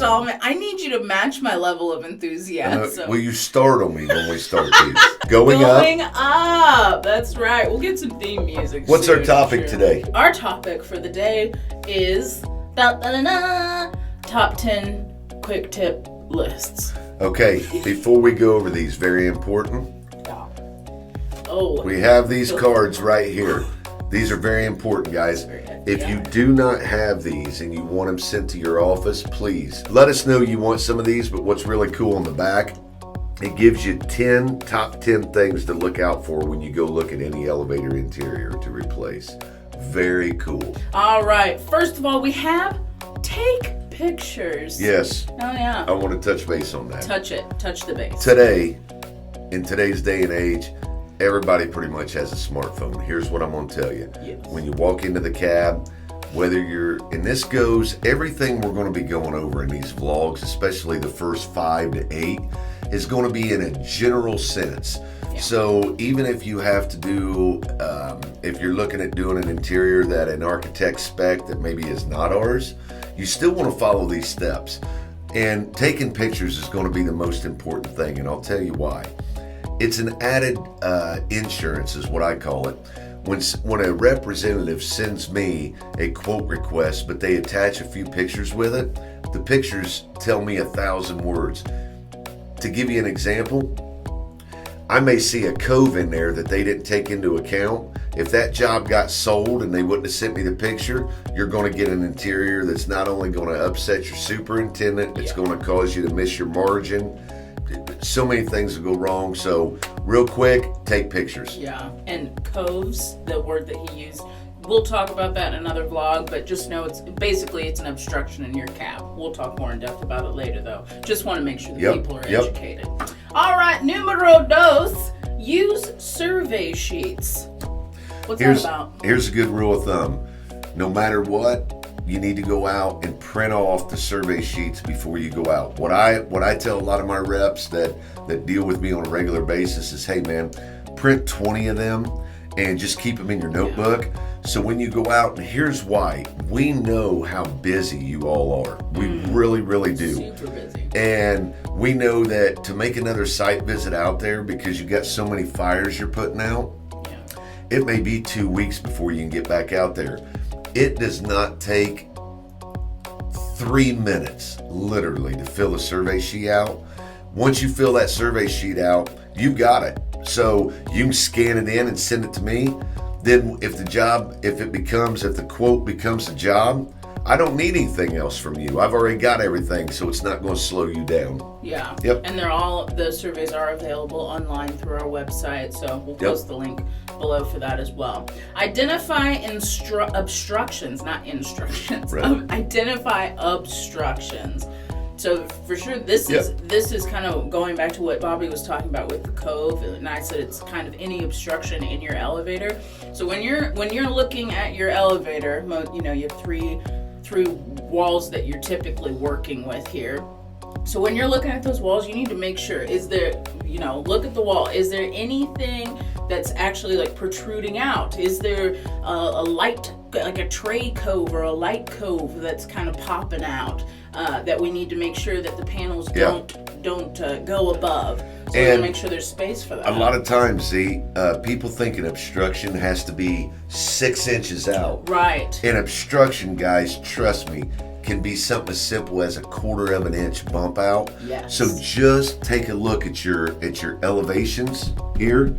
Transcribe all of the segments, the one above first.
installment. I need you to match my level of enthusiasm. Well, you startle me when we start these. Going up. That's right. We'll get some theme music. What's our topic today? Our topic for the day is top 10 quick tip lists. Okay, before we go over these, very important. Oh. We have these cards right here. These are very important, guys. If you do not have these and you want them sent to your office, please let us know you want some of these. But what's really cool on the back, it gives you top 10 things to look out for when you go look at any elevator interior to replace. Very cool. All right. First of all, we have take pictures. Yes. Oh, yeah. I want to touch base on that. Touch it. Touch the base. Today, in today's day and age, everybody pretty much has a smartphone. Here's what I'm going to tell you. Yes. When you walk into the cab, whether you're, and this goes, everything we're going to be going over in these vlogs, especially the first 5 to 8, is going to be in a general sense. Yeah. So even if you have to do, if you're looking at doing an interior that an architect spec that maybe is not ours, you still want to follow these steps. And taking pictures is going to be the most important thing, and I'll tell you why. It's an added insurance is what I call it. When a representative sends me a quote request, but they attach a few pictures with it, the pictures tell me 1,000 words. To give you an example, I may see a cove in there that they didn't take into account. If that job got sold and they wouldn't have sent me the picture, you're going to get an interior that's not only going to upset your superintendent, it's going to cause you to miss your margin. So many things will go wrong. So real quick, take pictures. Yeah, and coves, the word that he used, we'll talk about that in another vlog, but just know it's an obstruction in your cab. We'll talk more in depth about it later though. Just want to make sure the people are educated. All right, numero dos, use survey sheets. What's that about? Here's a good rule of thumb. No matter what, you need to go out and print off the survey sheets before you go out. What I tell a lot of my reps that deal with me on a regular basis is, hey man, print 20 of them and just keep them in your notebook. So when you go out, and here's why. We know how busy you all are. We really, really do. Super busy. And we know that to make another site visit out there, because you've got so many fires you're putting out, it may be 2 weeks before you can get back out there. It does not take 3 minutes, literally, to fill a survey sheet out. Once you fill that survey sheet out, you've got it. So you can scan it in and send it to me. Then if the quote becomes a job, I don't need anything else from you. I've already got everything, so it's not going to slow you down. Yeah. Yep. And the surveys are available online through our website, so we'll post the link below for that as well. Identify obstructions, not instructions. Right. Identify obstructions. So for sure, this is kind of going back to what Bobby was talking about with the cove, and I said it's kind of any obstruction in your elevator. So when you're looking at your elevator, you have three walls that you're typically working with here. So when you're looking at those walls, you need to make sure, look at the wall. Is there anything that's actually like protruding out? Is there a light, like a tray cove or a light cove that's kind of popping out that we need to make sure that the panels don't go above? So we make sure there's space for that. A lot of times, people think an obstruction has to be 6 inches out. Right. An obstruction, guys, trust me, can be something as simple as a 1/4 of an inch bump out. Yes. So just take a look at your elevations here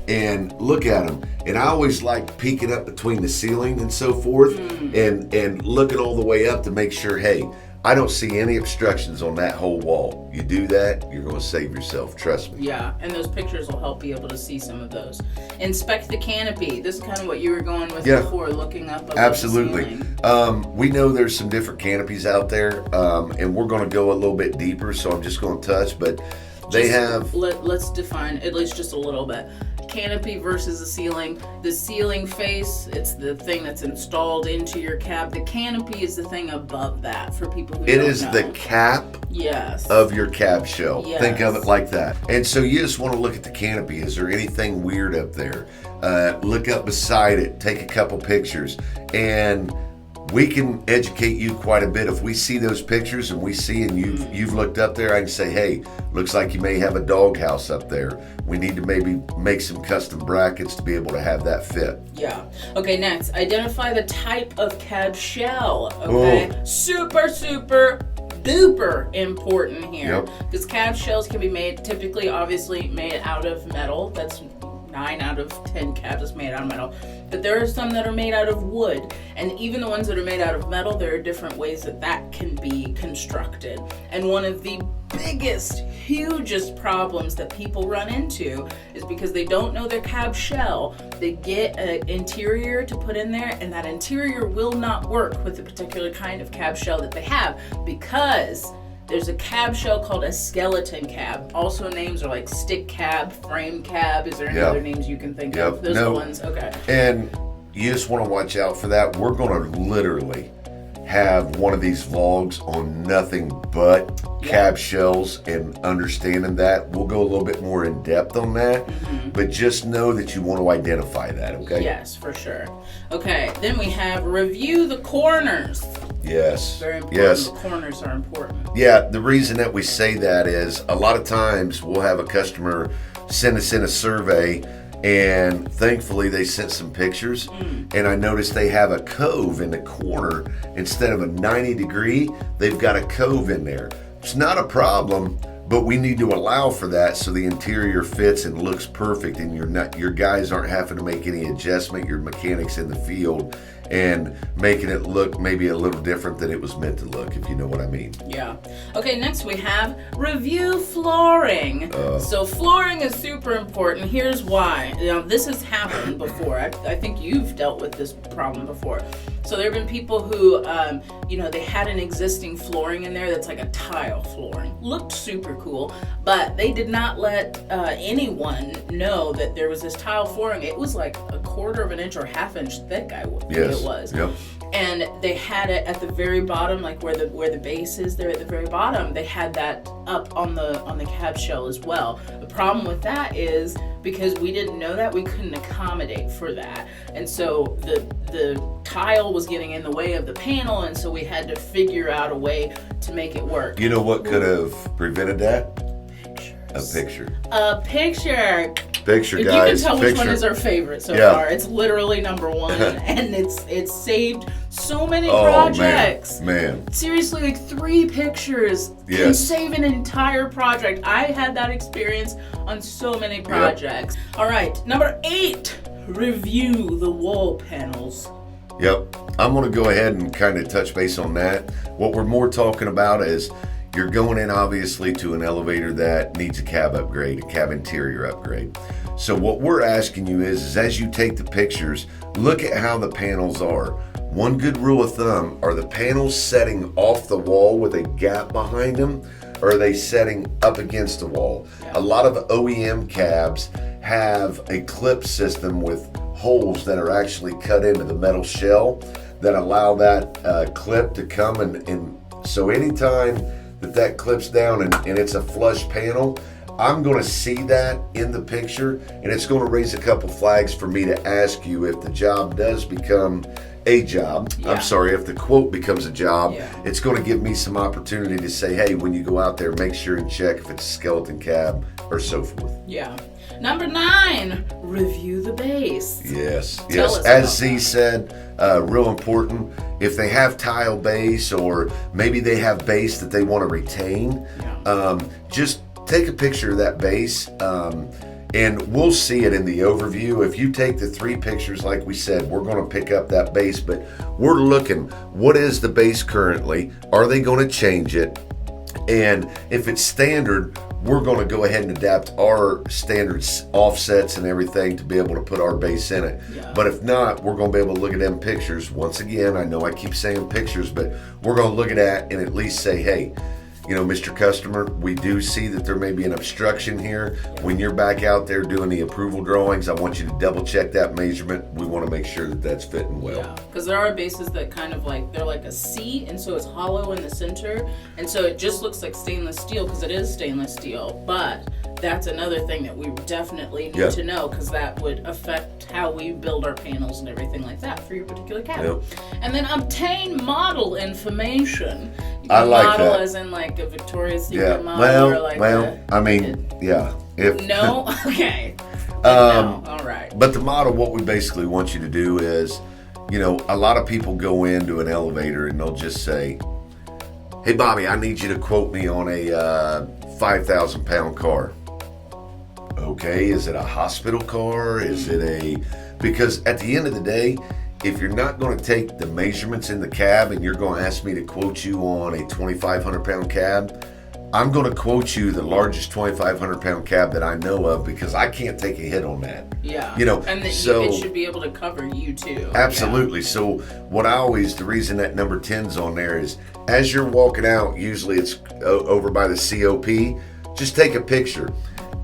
and look at them. And I always like peeking up between the ceiling and so forth and looking all the way up to make sure, hey, I don't see any obstructions on that whole wall. You do that, you're going to save yourself. Trust me. Yeah, and those pictures will help be able to see some of those. Inspect the canopy. This is kind of what you were going with before, looking up above Absolutely. the ceiling. We know there's some different canopies out there, and we're going to go a little bit deeper, so I'm just going to touch, but let's define at least just a little bit. Canopy versus the ceiling. The ceiling face, it's the thing that's installed into your cab. The canopy is the thing above that for people who don't know. It is the cap of your cab shell. Yes. Think of it like that. And so you just want to look at the canopy. Is there anything weird up there? Look up beside it. Take a couple pictures. And we can educate you quite a bit. If we see those pictures and we see and you've looked up there, I can say, hey, looks like you may have a doghouse up there. We need to maybe make some custom brackets to be able to have that fit. Yeah. Okay, next, identify the type of cab shell. Okay. Oh. Super duper important here. Because cab shells can be made, typically, obviously, made out of metal. That's 9 out of 10 cabs is made out of metal. But there are some that are made out of wood. And even the ones that are made out of metal, there are different ways that can be constructed. And one of the biggest, hugest problems that people run into is because they don't know their cab shell. They get an interior to put in there, and that interior will not work with the particular kind of cab shell that they have, because there's a cab shell called a skeleton cab. Also names are like stick cab, frame cab. Is there any other names you can think of? Those are the ones, okay. And you just want to watch out for that. We're going to literally have one of these vlogs on nothing but cab shells and understanding that. We'll go a little bit more in depth on that, but just know that you want to identify that, okay? Yes, for sure. Okay, then we have review the corners. Yes. Very important. Yes. The corners are important. Yeah, the reason that we say that is a lot of times we'll have a customer send us in a survey, and thankfully they sent some pictures, and I noticed they have a cove in the corner. Instead of a 90-degree, they've got a cove in there. It's not a problem, but we need to allow for that so the interior fits and looks perfect, and your guys aren't having to make any adjustment, your mechanics in the field, and making it look maybe a little different than it was meant to look, if you know what I mean. Yeah. Okay, next we have review flooring. So flooring is super important. Here's why. This has happened before. I think you've dealt with this problem before. So there have been people who, they had an existing flooring in there that's like a tile flooring. Looked super cool, but they did not let anyone know that there was this tile flooring. It was like a 1/4 of an inch or 1/2 inch thick, I think it was. Yep. And they had it at the very bottom, like where the base is there at the very bottom. They had that up on the cab shell as well. The problem with that is because we didn't know that, we couldn't accommodate for that, and so the tile was getting in the way of the panel, and so we had to figure out a way to make it work. You know what could have prevented that? Pictures. A picture. Picture, if guys. You can tell which one is our favorite so far. It's literally number one, and it's saved so many projects. Man. Seriously, like 3 pictures can save an entire project. I had that experience on so many projects. All right, number 8, review the wall panels. Yep, I'm going to go ahead and kind of touch base on that. What we're more talking about is you're going in obviously to an elevator that needs a cab upgrade, a cab interior upgrade. So what we're asking you is as you take the pictures, look at how the panels are. One good rule of thumb, are the panels setting off the wall with a gap behind them, or are they setting up against the wall? A lot of OEM cabs have a clip system with holes that are actually cut into the metal shell that allow that clip to come, and so anytime that clips down and it's a flush panel, I'm going to see that in the picture, and it's going to raise a couple flags for me to ask you if the job does become a job. I'm sorry, if the quote becomes a job, it's going to give me some opportunity to say, hey, when you go out there, make sure and check if it's a skeleton cab or so forth. Yeah. Number 9, review the base. Yes. As Z said, real important. If they have tile base, or maybe they have base that they want to retain, just take a picture of that base, and we'll see it in the overview. If you take the 3 pictures, like we said, we're going to pick up that base, but we're looking, what is the base currently? Are they going to change it? And if it's standard, we're going to go ahead and adapt our standard offsets and everything to be able to put our base in it. But if not, we're going to be able to look at them pictures. Once again, I know I keep saying pictures, but we're going to look at that and at least say, hey, Mr. Customer, we do see that there may be an obstruction here. When you're back out there doing the approval drawings, I want you to double check that measurement. We want to make sure that that's fitting well. Yeah, because there are bases that kind of they're like a C, and so it's hollow in the center, and so it just looks like stainless steel because it is stainless steel, but that's another thing that we definitely need to know, because that would affect how we build our panels and everything like that for your particular cab. And then obtain model information. You I like model that. as in like a Victoria's Secret model, or like No? Okay. No. All right. But the model, what we basically want you to do is, you know, a lot of people go into an elevator and they'll just say, hey, Bobby, I need you to quote me on a 5,000 pound car. Okay, is it a hospital car? Is it because at the end of the day, if you're not going to take the measurements in the cab and you're going to ask me to quote you on a 2,500 pound cab, I'm going to quote you the largest 2,500 pound cab that I know of, because I can't take a hit on that. Yeah. You know, and it should be able to cover you too. Absolutely. Yeah. So the reason that number 10's on there is, as you're walking out, usually it's over by the COP, just take a picture.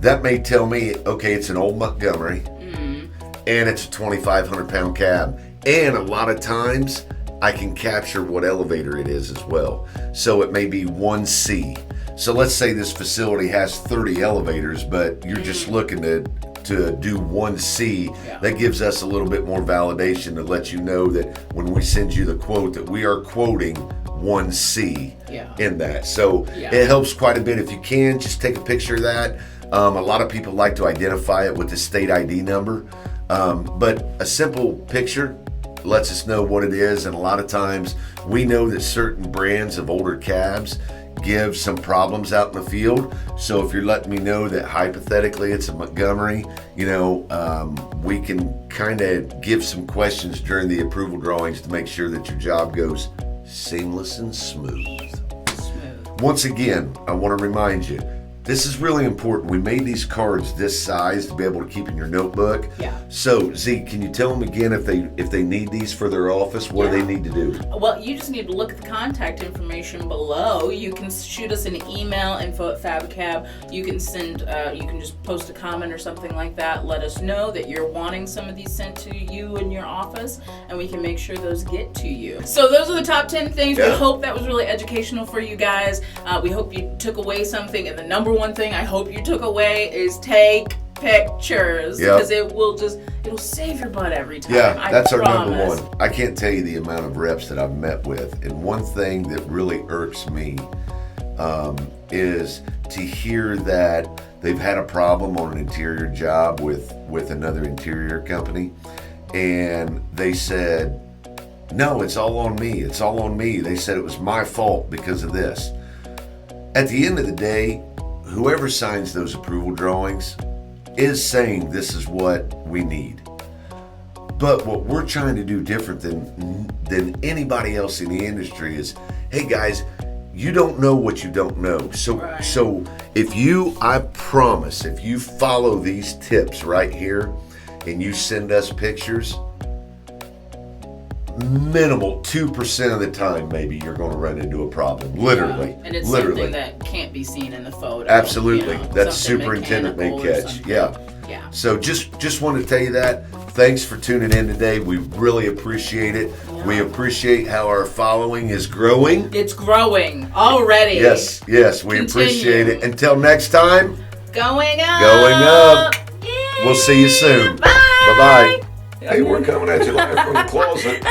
That may tell me, okay, it's an old Montgomery, and it's a 2,500 pound cab. And a lot of times I can capture what elevator it is as well. So it may be 1C. So let's say this facility has 30 elevators, but you're just looking to do 1C. That gives us a little bit more validation to let you know that when we send you the quote, that we are quoting 1C in that. So it helps quite a bit. If you can, just take a picture of that. A lot of people like to identify it with the state ID number, but a simple picture lets us know what it is. And a lot of times we know that certain brands of older cabs give some problems out in the field. So if you're letting me know that hypothetically it's a Montgomery, you know, we can kind of give some questions during the approval drawings to make sure that your job goes seamless and smooth. Once again, I want to remind you, this is really important. We made these cards this size to be able to keep in your notebook. So, Z, can you tell them again if they need these for their office, what do they need to do? Well, you just need to look at the contact information below. You can shoot us an email, info@FabACab. You can send, you can just post a comment or something like that. Let us know that you're wanting some of these sent to you in your office, and we can make sure those get to you. So those are the top 10 things. We hope that was really educational for you guys. We hope you took away something, and the number one thing I hope you took away is take pictures, because it'll save your butt every time. That's our number one. I can't tell you the amount of reps that I've met with, and one thing that really irks me is to hear that they've had a problem on an interior job with another interior company, and they said, no, it's all on me. It's all on me. They said it was my fault because of this. At the end of the day, whoever signs those approval drawings is saying this is what we need. But what we're trying to do different than anybody else in the industry is, hey guys, you don't know what you don't know. So I promise, if you follow these tips right here and you send us pictures, minimal 2% of the time maybe you're going to run into a problem, literally. And it's something that can't be seen in the photo. Absolutely. That superintendent may catch. So just wanted to tell you that. Thanks for tuning in today. We really appreciate it. We appreciate how our following is growing. It's growing already. Yes, we appreciate it. Until next time, going up. Yay. We'll see you soon. Bye. Bye-bye. Hey, we're coming at you live from the closet.